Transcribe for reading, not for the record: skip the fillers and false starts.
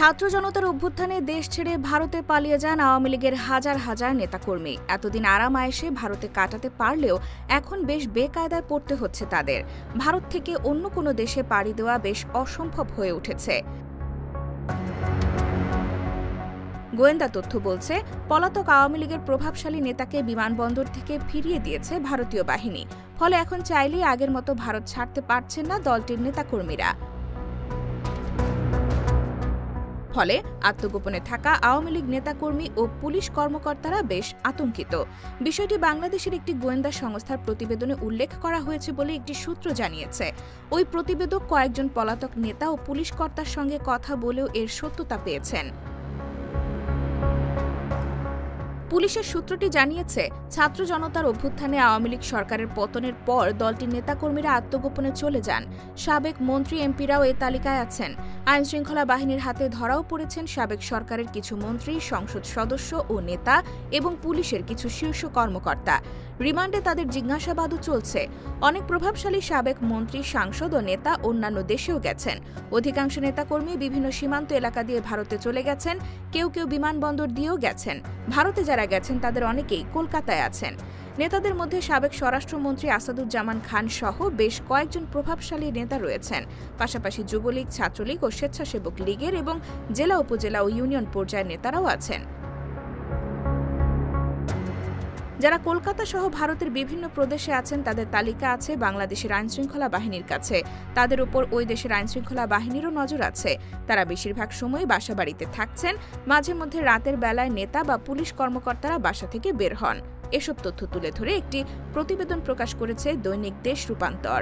ছাত্র জনতার অভ্যুত্থানে দেশ ছেড়ে ভারতে পালিয়ে যান আওয়ামী লীগের হাজার হাজার নেতাকর্মী। এতদিন আরাম আয়েশে ভারতে কাটাতে পারলেও এখন বেশ বেকায়দায় পড়তে হচ্ছে তাদের। ভারত থেকে অন্য কোনো দেশে পাড়ি দেওয়া বেশ অসম্ভব হয়ে উঠেছে। গোয়েন্দা তথ্য বলছে, পলাতক আওয়ামী লীগের প্রভাবশালী নেতাকে বিমানবন্দর থেকে ফিরিয়ে দিয়েছে ভারতীয় বাহিনী। ফলে এখন চাইলেই আগের মতো ভারত ছাড়তে পারছেন না দলটির নেতাকর্মীরা। ফলে আত্মগোপনে থাকা আওয়ামী লীগ নেতাকর্মী ও পুলিশ কর্মকর্তারা বেশ আতঙ্কিত। বিষয়টি বাংলাদেশের একটি গোয়েন্দা সংস্থার প্রতিবেদনে উল্লেখ করা হয়েছে বলে একটি সূত্র জানিয়েছে। ওই প্রতিবেদক কয়েকজন পলাতক নেতা ও পুলিশ কর্তার সঙ্গে কথা বলেও এর সত্যতা পেয়েছেন। পুলিশের সূত্রটি জানিয়েছে, ছাত্র জনতার অভ্যুত্থানে আওয়ামী লীগ সরকারের পতনের পর দলটির নেতাকর্মীরা আত্মগোপনে চলে যান। সাবেক মন্ত্রী এমপিরাও এ তালিকায় আছেন। আইনশৃঙ্খলা বাহিনীর হাতে ধরাও পড়েছেন সাবেক সরকারের কিছু মন্ত্রী, সংসদ সদস্য ও নেতা এবং পুলিশের কিছু শীর্ষ কর্মকর্তা। রিমান্ডে তাদের জিজ্ঞাসাবাদও চলছে। অনেক প্রভাবশালী সাবেক মন্ত্রী, সাংসদ ও নেতা অন্যান্য দেশেও গেছেন। অধিকাংশ নেতাকর্মী বিভিন্ন সীমান্ত এলাকা দিয়ে ভারতে চলে গেছেন, কেউ কেউ বিমানবন্দর দিয়েও গেছেন। ভারতে যারা গেছেন তাদের অনেকেই কলকাতায় আছেন। নেতাদের মধ্যে সাবেক স্বরাষ্ট্রমন্ত্রী আসাদুজ্জামান খান সহ বেশ কয়েকজন প্রভাবশালী নেতা রয়েছেন। পাশাপাশি যুবলীগ, ছাত্রলীগ ও স্বেচ্ছাসেবক লীগের এবং জেলা, উপজেলা ও ইউনিয়ন পর্যায়ের নেতারাও আছেন। যারা কলকাতা সহ ভারতের বিভিন্ন প্রদেশে আছেন তাদের তালিকা আছে বাংলাদেশের আইনশৃঙ্খলা বাহিনীর কাছে। তাদের উপর ওই দেশের আইনশৃঙ্খলা বাহিনীরও নজর আছে। তারা বেশিরভাগ সময় বাসাবাড়িতে থাকছেন। মাঝে মধ্যে রাতের বেলায় নেতা বা পুলিশ কর্মকর্তারা বাসা থেকে বের হন। এসব তথ্য তুলে ধরে একটি প্রতিবেদন প্রকাশ করেছে দৈনিক দেশ রূপান্তর।